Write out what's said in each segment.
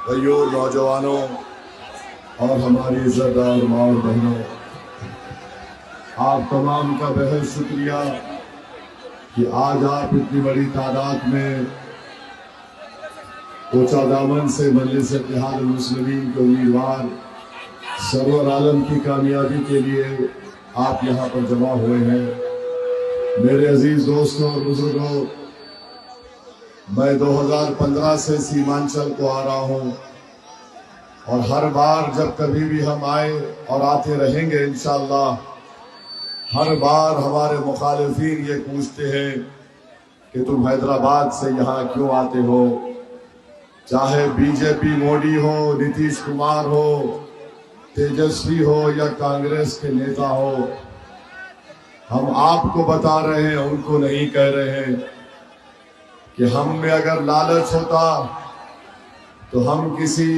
भाइयों, नौजवानों और हमारी इज्जतदार माँ और बहनों, आप तमाम का बेहद शुक्रिया कि आज आप इतनी बड़ी तादाद में कोचादामन से मजलिस इत्तेहाद मुस्लिमीन के उम्मीदवार सरवर आलम की कामयाबी के लिए आप यहाँ पर जमा हुए हैं। मेरे अजीज दोस्तों और बुजुर्गों, मैं 2015 से सीमांचल को आ रहा हूँ और हर बार जब कभी भी हम आए और आते रहेंगे इंशाअल्लाह, हर बार हमारे मुखालिफिन ये पूछते हैं कि तुम हैदराबाद से यहाँ क्यों आते हो। चाहे बीजेपी मोदी हो, नीतीश कुमार हो, तेजस्वी हो या कांग्रेस के नेता हो, हम आपको बता रहे हैं, उनको नहीं कह रहे हैं कि हम में अगर लालच होता तो हम किसी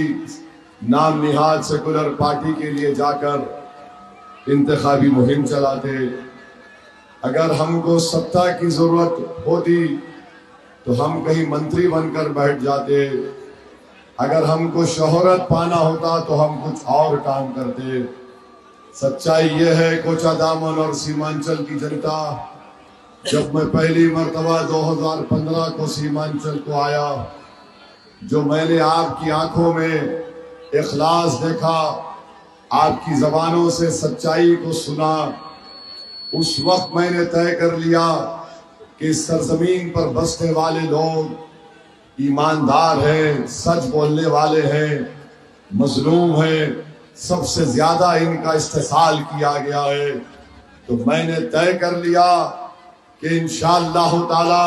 नाम निहाद सेकुलर पार्टी के लिए जाकर इंतखाबी मुहिम चलाते। अगर हमको सत्ता की जरूरत होती तो हम कहीं मंत्री बनकर बैठ जाते। अगर हमको शोहरत पाना होता तो हम कुछ और काम करते। सच्चाई यह है कोचादामन और सीमांचल की जनता, जब मैं पहली मर्तबा 2015 को सीमांचल को आया, जो मैंने आपकी आंखों में इखलास देखा, आपकी जबानों से सच्चाई को सुना, उस वक्त मैंने तय कर लिया कि इस सरजमीन पर बसने वाले लोग ईमानदार हैं, सच बोलने वाले हैं, मजलूम हैं, सबसे ज्यादा इनका इस्तेसाल किया गया है। तो मैंने तय कर लिया कि इंशाअल्लाह ताला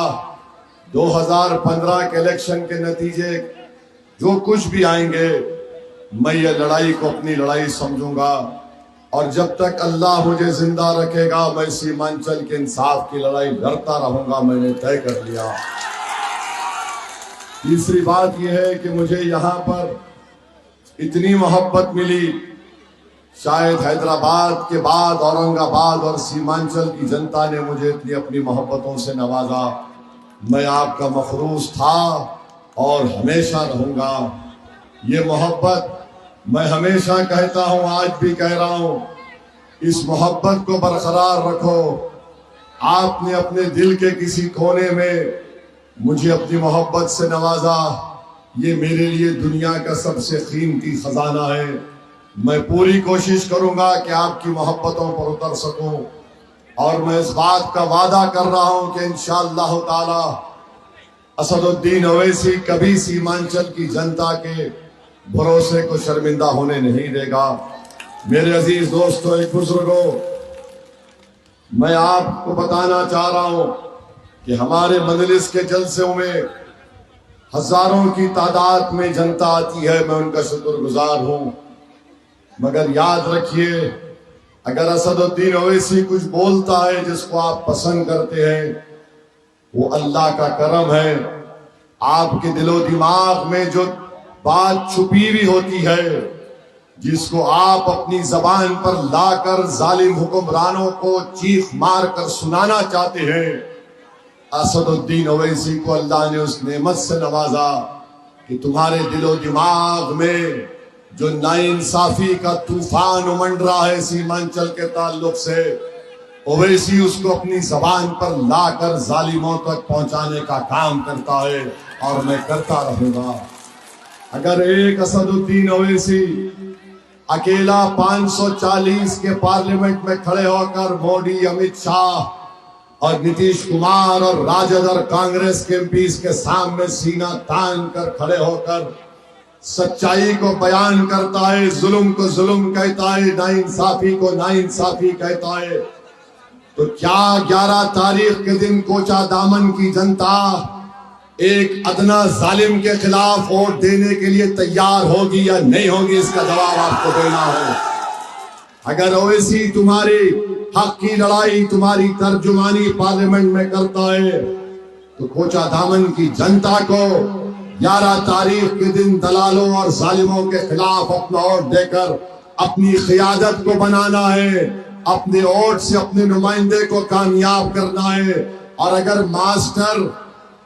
2015 के इलेक्शन के नतीजे जो कुछ भी आएंगे, मैं ये लड़ाई को अपनी लड़ाई समझूंगा और जब तक अल्लाह मुझे जिंदा रखेगा मैं सीमांचल के इंसाफ की लड़ाई लड़ता रहूंगा। मैंने तय कर लिया। तीसरी बात यह है कि मुझे यहाँ पर इतनी मोहब्बत मिली, शायद हैदराबाद के बाद औरंगाबाद और सीमांचल की जनता ने मुझे इतनी अपनी मोहब्बतों से नवाजा। मैं आपका मखरूस था और हमेशा रहूंगा। ये मोहब्बत मैं हमेशा कहता हूं, आज भी कह रहा हूं, इस मोहब्बत को बरकरार रखो। आपने अपने दिल के किसी कोने में मुझे अपनी मोहब्बत से नवाजा, ये मेरे लिए दुनिया का सबसे कीमती खजाना है। मैं पूरी कोशिश करूंगा कि आपकी मोहब्बतों पर उतर सकूं और मैं इस बात का वादा कर रहा हूं कि इंशाअल्लाह ताला असदुद्दीन ओवैसी कभी सीमांचल की जनता के भरोसे को शर्मिंदा होने नहीं देगा। मेरे अजीज दोस्तों, एक बुजुर्गों, मैं आपको बताना चाह रहा हूं कि हमारे मजलिस के जलसों में हजारों की तादाद में जनता आती है, मैं उनका शुक्रगुजार हूं। मगर याद रखिए, अगर असदुद्दीन ओवैसी कुछ बोलता है जिसको आप पसंद करते हैं, वो अल्लाह का करम है। आपके दिलो दिमाग में जो बात छुपी हुई होती है, जिसको आप अपनी जबान पर लाकर जालिम हुक्मरानों को चीख मार कर सुनाना चाहते हैं, असदुद्दीन ओवैसी को अल्लाह ने उस नेमत से नवाजा कि तुम्हारे दिलो दिमाग में जो नाइंसाफी का तूफान उमड़ रहा है सीमांचल के ताल्लुक से, ओवैसी उसको अपनी जबान पर लाकर जालिमों तक पहुंचाने का काम करता है और मैं करता रहूंगा। अगर एक असदुद्दीन ओवैसी अकेला 540 के पार्लियामेंट में खड़े होकर मोदी, अमित शाह और नीतीश कुमार और राजद और कांग्रेस के एमपीज के सामने सीना तान कर खड़े होकर सच्चाई को बयान करता है, जुल्म को जुल्म कहता है, नाइंसाफी को नाइंसाफी कहता है, तो क्या 11 तारीख के दिन कोचादामन की जनता एक अदना जालिम के खिलाफ वोट देने के लिए तैयार होगी या नहीं होगी? इसका जवाब आपको देना है। अगर ओवैसी तुम्हारी हक की लड़ाई, तुम्हारी तर्जुमानी पार्लियामेंट में करता है, तो कोचादामन की जनता को 11 तारीख के दिन दलालों और जालिमों के खिलाफ अपना वोट देकर अपनी क़ियादत को बनाना है, अपने वोट से अपने नुमाइंदे को कामयाब करना है। और अगर मास्टर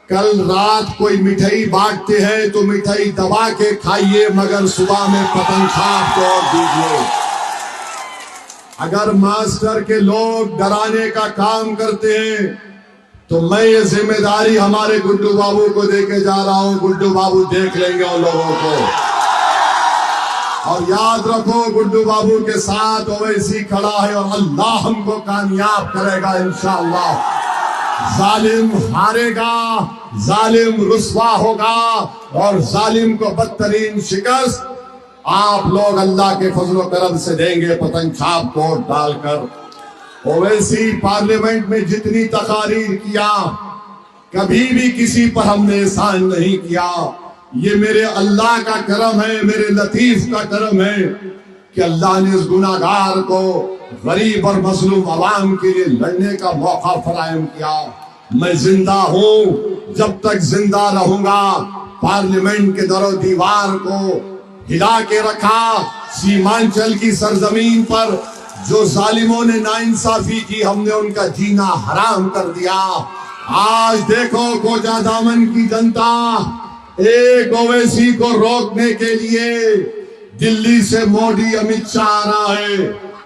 कल रात कोई मिठाई बांटते हैं तो मिठाई दबा के खाइए, मगर सुबह में पतंग छाप तोड़ दीजिए। अगर मास्टर के लोग डराने का काम करते हैं तो मैं ये जिम्मेदारी हमारे गुड्डू बाबू को देके जा रहा हूं। गुड्डू बाबू देख लेंगे उन लोगों को। और याद रखो, गुड्डू बाबू के साथ ओवैसी खड़ा है और अल्लाह हमको कामयाब करेगा इंशाअल्लाह। जालिम हारेगा, जालिम रुस्वा होगा और जालिम को बदतरीन शिकस्त आप लोग अल्लाह के फजलो करम से देंगे पतंग छाप को डालकर। ओवैसी पार्लियामेंट में जितनी तकारीर किया, कभी भी किसी पर हमने एहसान नहीं किया। ये मेरे अल्लाह का करम है, मेरे लतीफ का करम है कि अल्लाह ने इस गुनाहगार को गरीब और मजलूम अवाम के लिए लड़ने का मौका फराहम किया। मैं जिंदा हूं, जब तक जिंदा रहूंगा पार्लियामेंट के दरो दीवार को हिला के रखा। सीमांचल की सरजमीन पर जो जालिमों ने नाइंसाफी की, हमने उनका जीना हराम कर दिया। आज देखो कोचा दामन की जनता एक ओवैसी को रोकने के लिए दिल्ली से मोदी अमित शाह आ रहा है,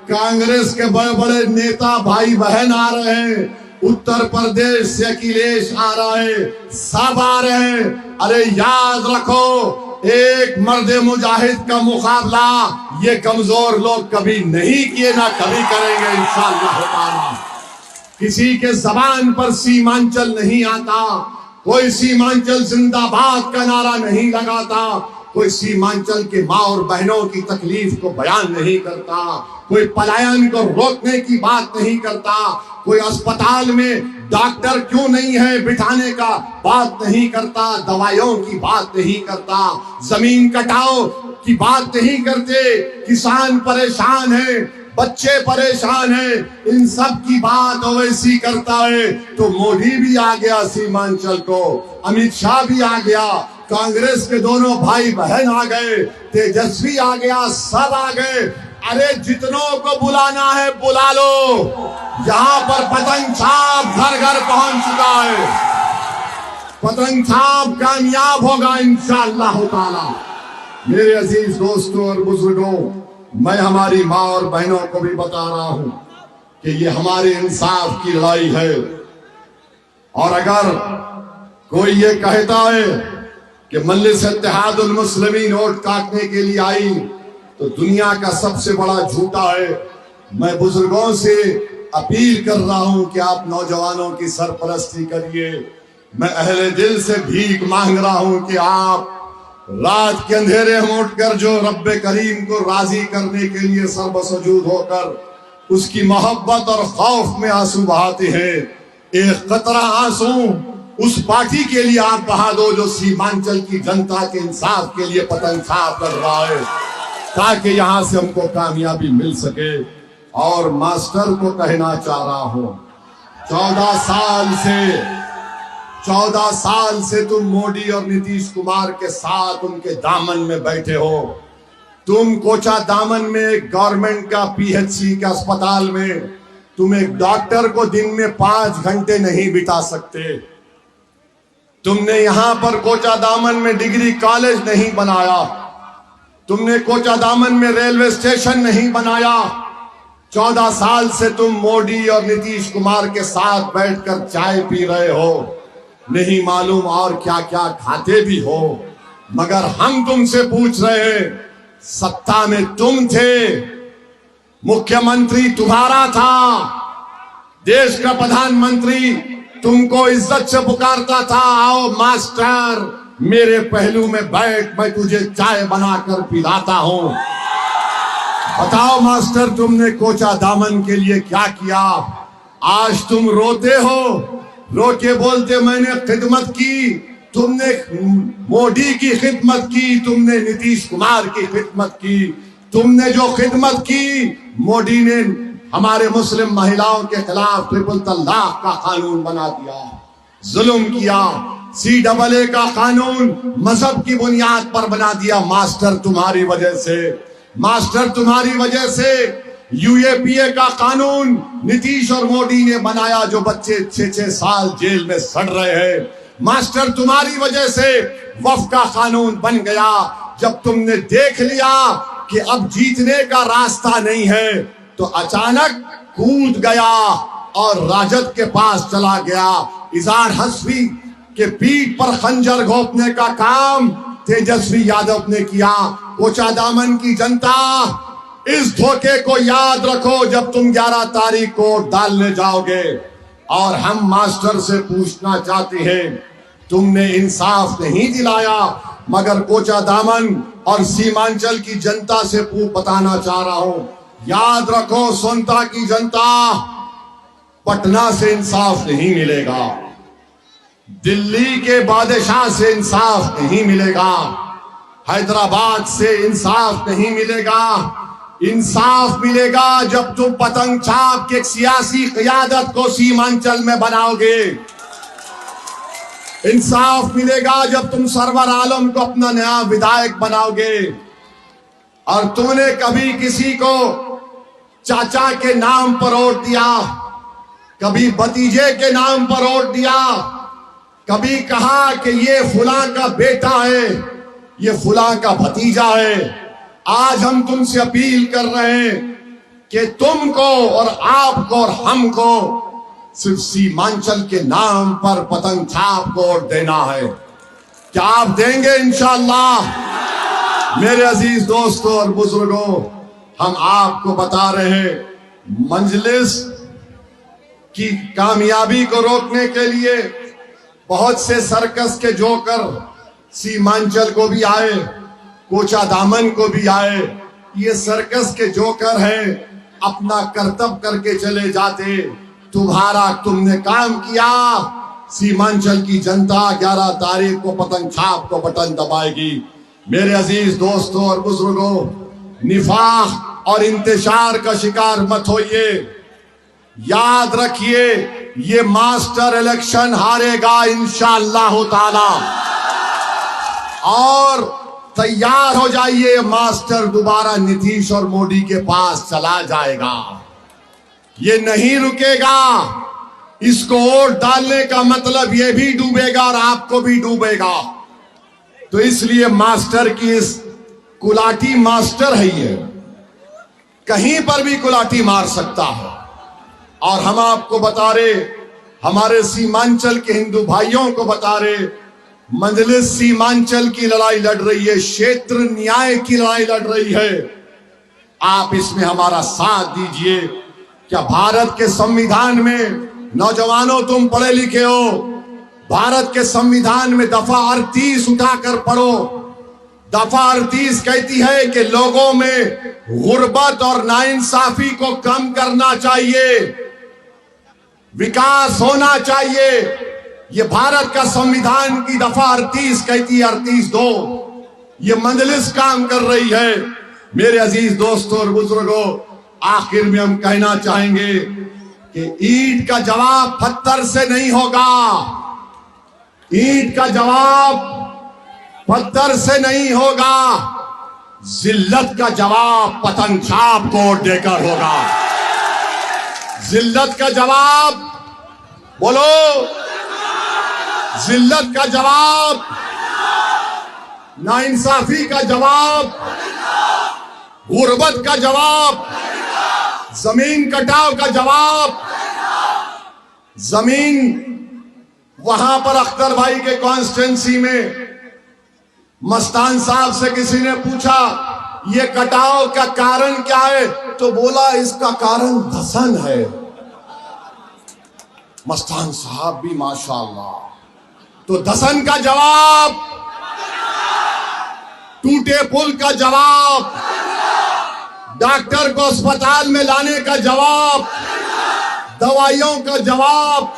कांग्रेस के बड़े बड़े नेता भाई बहन आ रहे हैं, उत्तर प्रदेश से अखिलेश आ रहा है, सब आ रहे हैं। अरे याद रखो, एक मर्द मुजाहिद का मुकाबला ये कमजोर लोग कभी नहीं किए, ना कभी करेंगे इंशाअल्लाह ताला। किसी के जबान पर सीमांचल नहीं आता, कोई सीमांचल जिंदाबाद का नारा नहीं लगाता, कोई सीमांचल के माँ और बहनों की तकलीफ को बयान नहीं करता, कोई पलायन को रोकने की बात नहीं करता, कोई अस्पताल में डॉक्टर क्यों नहीं है बिठाने का बात नहीं करता, दवाइयों की बात नहीं करता, जमीन कटाओ की बात नहीं करते। किसान परेशान है, बच्चे परेशान हैं, इन सब की बात ओवैसी करता है। तो मोदी भी आ गया सीमांचल को, अमित शाह भी आ गया, कांग्रेस के दोनों भाई बहन आ गए, तेजस्वी आ गया, सब आ गए। अरे जितनों को बुलाना है बुला लो, यहाँ पर पतंग छाप घर घर पहुंच चुका है। पतंग छाप कामयाब होगा इंशाअल्लाह ताला। मेरे अजीज दोस्तों और बुजुर्गों, मैं हमारी माँ और बहनों को भी बता रहा हूं कि ये हमारे इंसाफ की लड़ाई है। और अगर कोई ये कहता है कि मजलिस इत्तेहादुल मुस्लिमीन वोट काटने के लिए आई, तो दुनिया का सबसे बड़ा झूठा है। मैं बुजुर्गों से अपील कर रहा हूं कि आप नौजवानों की सरपरस्ती करिए। मैं अहले दिल से भीख मांग रहा हूं कि आप रात के अंधेरे में उठकर जो रब्बे करीम को राजी करने के लिए सर्वसजूद होकर उसकी मोहब्बत और खौफ में आंसू बहाते हैं, एक कतरा आंसू उस पार्टी के लिए आप बहा दो जो सीमांचल की जनता के इंसाफ के लिए पतंग छाप कर रहा है, ताकि यहां से हमको कामयाबी मिल सके। और मास्टर को कहना चाह रहा हूं, 14 साल से तुम मोदी और नीतीश कुमार के साथ उनके दामन में बैठे हो। तुम कोचा दामन में एक गवर्नमेंट का पीएचसी का अस्पताल में तुम एक डॉक्टर को दिन में 5 घंटे नहीं बिता सकते। तुमने यहां पर कोचा दामन में डिग्री कॉलेज नहीं बनाया, तुमने कोचा दामन में रेलवे स्टेशन नहीं बनाया। 14 साल से तुम मोदी और नीतीश कुमार के साथ बैठकर चाय पी रहे हो, नहीं मालूम और क्या क्या खाते भी हो। मगर हम तुमसे पूछ रहे हैं, सत्ता में तुम थे, मुख्यमंत्री तुम्हारा था, देश का प्रधानमंत्री तुमको इज्जत से पुकारता था, आओ मास्टर मेरे पहलू में बैठ, मैं तुझे चाय बनाकर पिलाता हूं। बताओ मास्टर, तुमने कोचा दामन के लिए क्या किया? आज तुम रोते हो, रो के बोलते मैंने खिदमत की। तुमने मोदी की खिदमत की, तुमने नीतीश कुमार की खिदमत की। तुमने जो खिदमत की, मोदी ने हमारे मुस्लिम महिलाओं के खिलाफ ट्रिपल तलाक का कानून बना दिया, जुल्म किया, CAA का कानून मजहब की बुनियाद पर बना दिया। मास्टर तुम्हारी वजह से, मास्टर तुम्हारी वजह से UAPA का कानून नीतीश और मोदी ने बनाया, जो बच्चे 6-6 साल जेल में सड़ रहे हैं। मास्टर, तुम्हारी वजह से वक्फ का कानून बन गया। जब तुमने देख लिया कि अब जीतने का रास्ता नहीं है, तो अचानक कूद गया और राजद के पास चला गया। इजहार हस्बी के पीठ पर खंजर घोंपने का काम तेजस्वी यादव ने किया। कोचा दामन की जनता, इस धोखे को याद रखो जब तुम 11 तारीख को वोट डालने जाओगे। और हम मास्टर से पूछना चाहते हैं, तुमने इंसाफ नहीं दिलाया, मगर कोचा दामन और सीमांचल की जनता से बताना चाह रहा हूं, याद रखो सोनता की जनता, पटना से इंसाफ नहीं मिलेगा, दिल्ली के बादशाह से इंसाफ नहीं मिलेगा, हैदराबाद से इंसाफ नहीं मिलेगा। इंसाफ मिलेगा जब तुम पतंग छाप के सियासी क़यादत को सीमांचल में बनाओगे। इंसाफ मिलेगा जब तुम सरवर आलम को अपना नया विधायक बनाओगे। और तुमने कभी किसी को चाचा के नाम पर वोट दिया, कभी भतीजे के नाम पर वोट दिया, कभी कहा कि ये फुला का बेटा है, ये फुला का भतीजा है। आज हम तुमसे अपील कर रहे हैं कि तुमको और आपको और हमको सिर्फ सीमांचल के नाम पर पतंग छाप को वोट देना है। क्या आप देंगे? इंशाअल्लाह। मेरे अजीज दोस्तों और बुजुर्गों, हम आपको बता रहे हैं, मजलिस की कामयाबी को रोकने के लिए बहुत से सर्कस के जोकर सीमांचल को भी आए, कोचा दामन को भी आए। ये सर्कस के जोकर हैं, अपना कर्तव्य करके चले जाते। तुमने काम किया, सीमांचल की जनता 11 तारीख को पतंग छाप को बटन दबाएगी। मेरे अजीज दोस्तों और बुजुर्गों, निफाक और इंतशार का शिकार मत होइए। याद रखिए, ये मास्टर इलेक्शन हारेगा इंशाअल्लाह ताला। और तैयार हो जाइए, मास्टर दोबारा नीतीश और मोदी के पास चला जाएगा। ये नहीं रुकेगा। इसको वोट डालने का मतलब ये भी डूबेगा और आपको भी डूबेगा। तो इसलिए मास्टर की इस कुलाटी, मास्टर है ये, कहीं पर भी कुलाटी मार सकता है। और हम आपको बता रहे, हमारे सीमांचल के हिंदू भाइयों को बता रहे, मजलिस सीमांचल की लड़ाई लड़ रही है, क्षेत्र न्याय की लड़ाई लड़ रही है। आप इसमें हमारा साथ दीजिए। क्या भारत के संविधान में, नौजवानों तुम पढ़े लिखे हो, भारत के संविधान में दफा 38 उठाकर पढ़ो। दफा 38 कहती है कि लोगों में गुर्बत और नाइंसाफी को कम करना चाहिए, विकास होना चाहिए। ये भारत का संविधान की दफा 38 कहती है, 38(2). ये मजलिस काम कर रही है। मेरे अजीज दोस्तों और बुजुर्गों, आखिर में हम कहना चाहेंगे कि ईंट का जवाब पत्थर से नहीं होगा। ईंट का जवाब पत्थर से नहीं होगा। जिल्लत का जवाब पतंग छाप को वोट देकर होगा। जिल्लत का जवाब बोलो, जिल्लत का जवाब, नाइंसाफी का जवाब, गुर्बत का जवाब, जमीन कटाव का जवाब। जमीन वहां पर अख्तर भाई के कॉन्स्टिट्यूंसी में मस्तान साहब से किसी ने पूछा, ये कटाव का कारण क्या है? तो बोला, इसका कारण धसन है। मस्तान साहब भी माशाअल्लाह। तो धसन का जवाब, टूटे पुल का जवाब, डॉक्टर को अस्पताल में लाने का जवाब, दवाइयों का जवाब,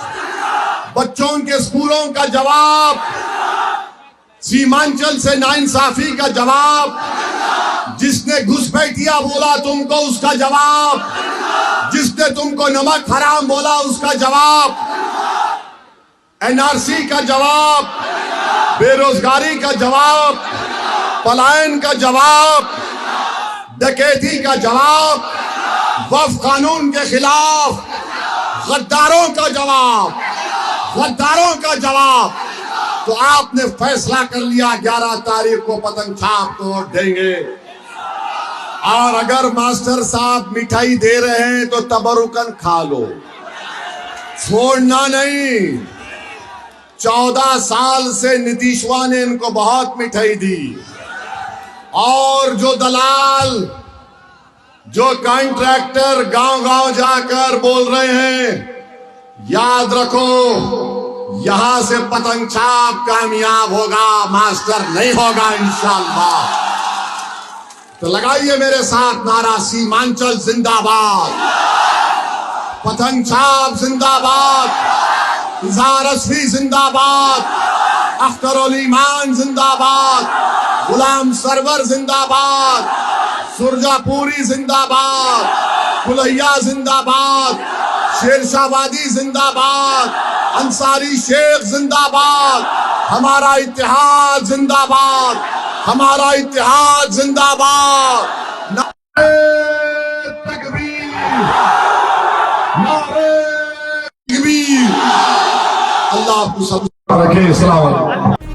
बच्चों के स्कूलों का जवाब, सीमांचल से नाइंसाफी का जवाब, जिसने घुसपैठिया बोला तुमको उसका जवाब, जिसने तुमको नमक हराम बोला उसका जवाब, एनआरसी का जवाब, बेरोजगारी का जवाब, पलायन का जवाब, डकैती का जवाब, वक्फ कानून के खिलाफ गद्दारों का जवाब, गद्दारों का जवाब। तो आपने फैसला कर लिया 11 तारीख को पतंग छाप तोड़ देंगे। और अगर मास्टर साहब मिठाई दे रहे हैं तो तबरुकन खा लो, छोड़ना नहीं। 14 साल से नीतीशवा ने इनको बहुत मिठाई दी, और जो दलाल, जो कॉन्ट्रैक्टर गांव गांव जाकर बोल रहे हैं, याद रखो यहां से पतंग छाप कामयाब होगा, मास्टर नहीं होगा इंशाअल्लाह। तो लगाइए मेरे साथ नारा, सीमांचल जिंदाबाद, पतंग छाप जिंदाबाद, इजहार असफी जिंदाबाद, अख्तरुल ईमान जिंदाबाद, गुलाम सरवर जिंदाबाद, सुरजापुरी जिंदाबाद, कुलैया जिंदाबाद, शेरशाहवादी जिंदाबाद, अंसारी शेख जिंदाबाद, हमारा इत्तेहाद जिंदाबाद, हमारा इत्तेहाद जिंदाबाद। नारे तकबीर, नारे तकबीर। अल्लाह आपको सब रखे। अस्सलाम वालेकुम।